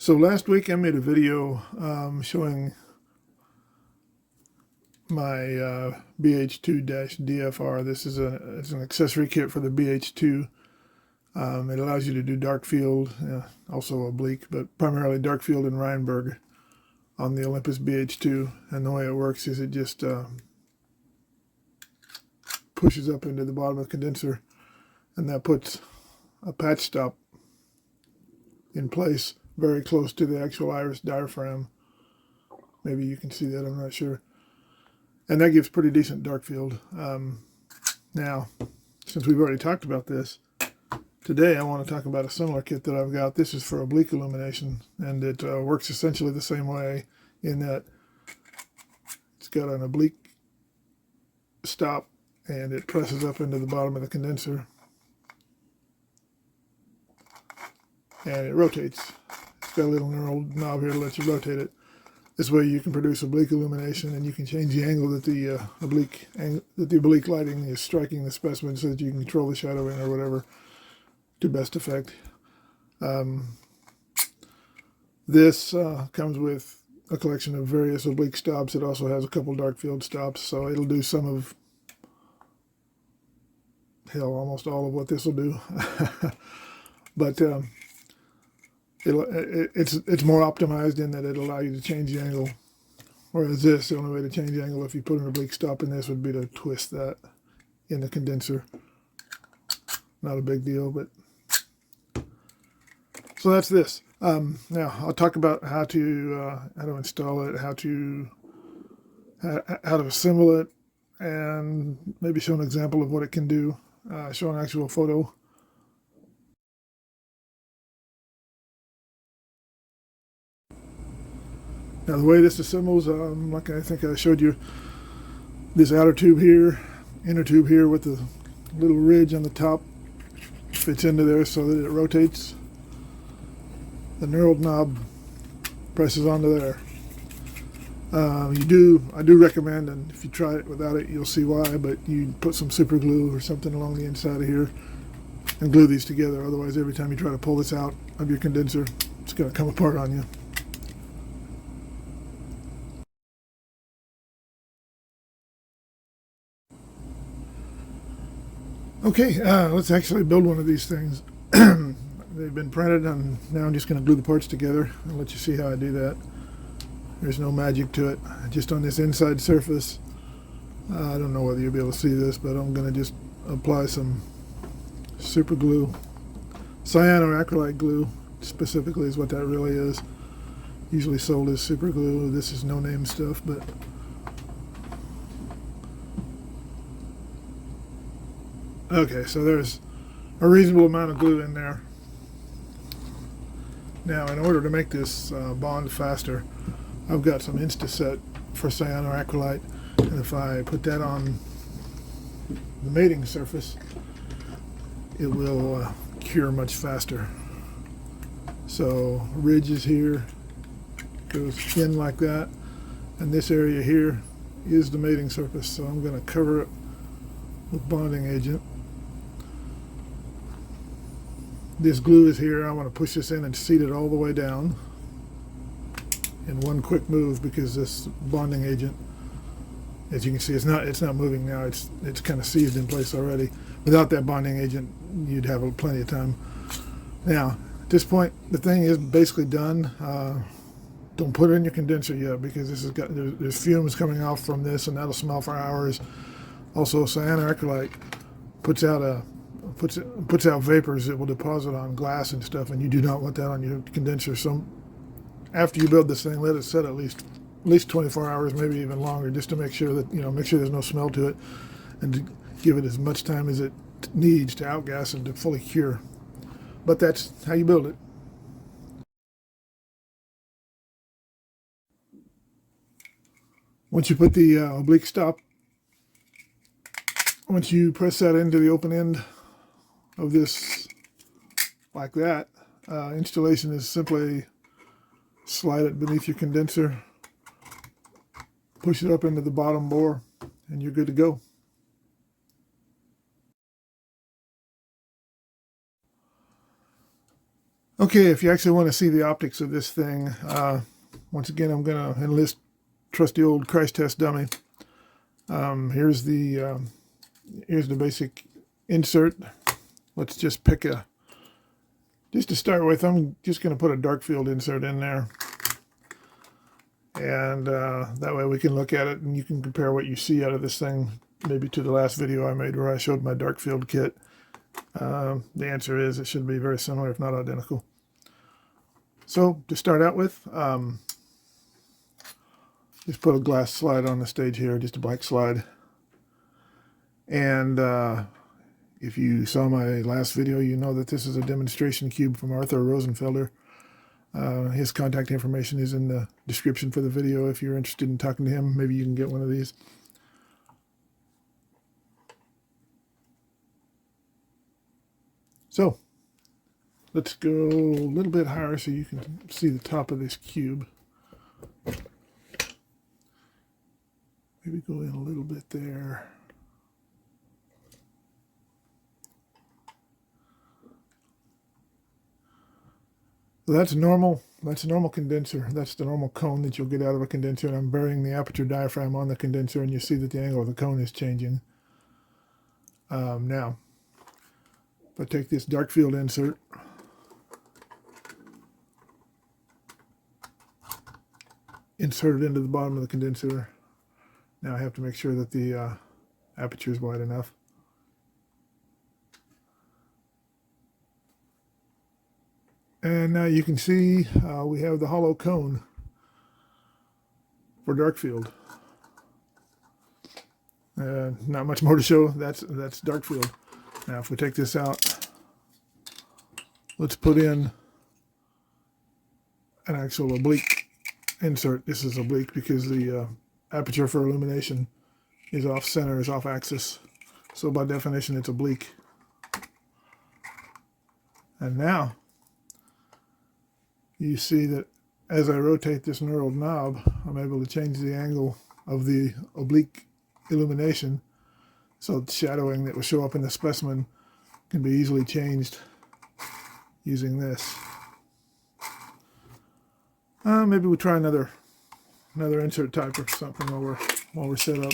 So last week I made a video showing my BH2-DFR. This is it's an accessory kit for the BH2. It allows you to do dark field, also oblique, but primarily dark field and Reinberg on the Olympus BH2. And the way it works is it just pushes up into the bottom of the condenser, and that puts a patch stop in place very close to the actual iris diaphragm. Maybe you can see that, I'm not sure. And that gives pretty decent dark field. Now, since we've already talked about this, today I want to talk about a similar kit that I've got. This is for Oblique Illumination, and it works essentially the same way in that it's got an oblique stop and it presses up into the bottom of the condenser and it rotates. It's got a little knurled knob here to let you rotate it. This way you can produce oblique illumination, and you can change the angle that the oblique lighting is striking the specimen so that you can control the shadowing or whatever to best effect. This comes with a collection of various oblique stops. It also has a couple dark field stops, so it'll do some of, hell, almost all of what this will do. But it's more optimized in that it'll allow you to change the angle. Whereas this, the only way to change the angle if you put an oblique stop in this would be to twist that in the condenser. Not a big deal, but so that's this. Now I'll talk about how to install it, how to assemble it, and maybe show an example of what it can do. Show an actual photo. Now the way this assembles, like I think I showed you, this outer tube here, inner tube here with the little ridge on the top fits into there so that it rotates. The knurled knob presses onto there. I do recommend, and if you try it without it you'll see why, but you put some super glue or something along the inside of here and glue these together. Otherwise, every time you try to pull this out of your condenser, it's going to come apart on you. Okay, let's actually build one of these things. They've been printed, and now I'm just going to glue the parts together. I'll let you see how I do that. There's no magic to it. Just on this inside surface, I don't know whether you'll be able to see this, but I'm going to just apply some super glue. Cyanoacrylate glue, specifically, is what that really is. Usually sold as super glue. This is no-name stuff, but okay, so there's a reasonable amount of glue in there. Now, in order to make this bond faster, I've got some Instaset for cyanoacrylate, and if I put that on the mating surface, it will cure much faster. So, ridge is here, goes in like that, and this area here is the mating surface, so I'm going to cover it with bonding agent. This glue is here. I want to push this in and seat it all the way down in one quick move, because this bonding agent, as you can see, it's not moving now. It's kind of seized in place already. Without that bonding agent, you'd have plenty of time. Now, at this point, the thing is basically done. Don't put it in your condenser yet, because this has got there's fumes coming off from this, and that'll smell for hours. Also, cyanoacrylate puts out vapors that will deposit on glass and stuff, and you do not want that on your condenser. So after you build this thing, let it set at least 24 hours, maybe even longer, just to make sure that, make sure there's no smell to it, and to give it as much time as it needs to outgas and to fully cure. But that's how you build it. Once you put the oblique stop, once you press that into the open end of this like that, installation is simply slide it beneath your condenser, push it up into the bottom bore, and you're good to go. Okay, if you actually want to see the optics of this thing, once again, I'm going to enlist trusty old crash test dummy. Here's the basic insert. Let's just pick just to start with, I'm just going to put a dark field insert in there. And that way we can look at it and you can compare what you see out of this thing maybe to the last video I made where I showed my dark field kit. The answer is it should be very similar, if not identical. So to start out with, just put a glass slide on the stage here, just a black slide. And if you saw my last video, you know that this is a demonstration cube from Arthur Rosenfelder. His contact information is in the description for the video. If you're interested in talking to him, maybe you can get one of these. So let's go a little bit higher so you can see the top of this cube. Maybe go in a little bit there. So that's normal. That's a normal condenser. That's the normal cone that you'll get out of a condenser. And I'm burying the aperture diaphragm on the condenser, and you see that the angle of the cone is changing. Now, if I take this dark field insert, insert it into the bottom of the condenser. Now I have to make sure that the aperture is wide enough. And now you can see we have the hollow cone for dark field. Not much more to show. That's dark field. Now if we take this out, let's put in an actual oblique insert. This is oblique because the aperture for illumination is off center, is off axis. So by definition it's oblique. And now you see that as I rotate this knurled knob, I'm able to change the angle of the oblique illumination. So the shadowing that will show up in the specimen can be easily changed using this. Maybe we'll try another insert type or something while we're set up.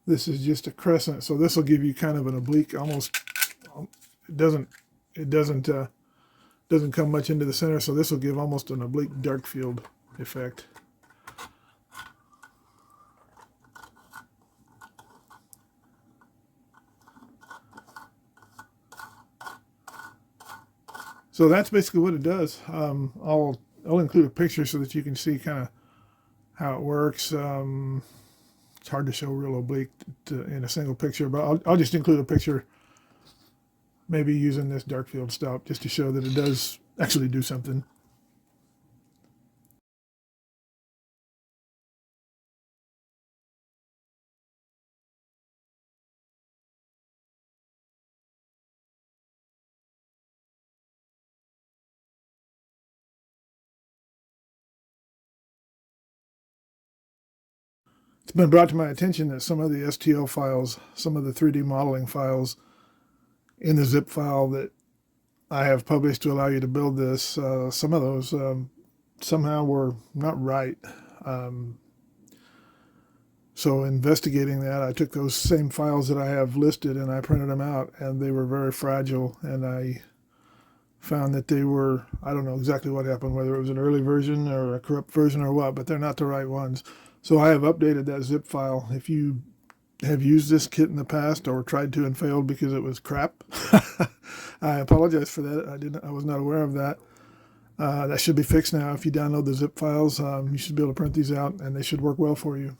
This is just a crescent, so this will give you kind of an oblique, almost. It doesn't come much into the center, so this will give almost an oblique dark field effect. So that's basically what it does. I'll include a picture so that you can see kind of how it works. It's hard to show real oblique in a single picture, but I'll just include a picture, maybe using this dark field stop, just to show that it does actually do something. It's been brought to my attention that some of the STL files, some of the 3D modeling files in the zip file that I have published to allow you to build this, some of those somehow were not right. So investigating that, I took those same files that I have listed and I printed them out, and they were very fragile, and I found that they were, I don't know exactly what happened, whether it was an early version or a corrupt version or what, but they're not the right ones. So I have updated that zip file. If you have used this kit in the past or tried to and failed because it was crap, I apologize for that. I was not aware of that. That should be fixed now. If you download the zip files, you should be able to print these out and they should work well for you.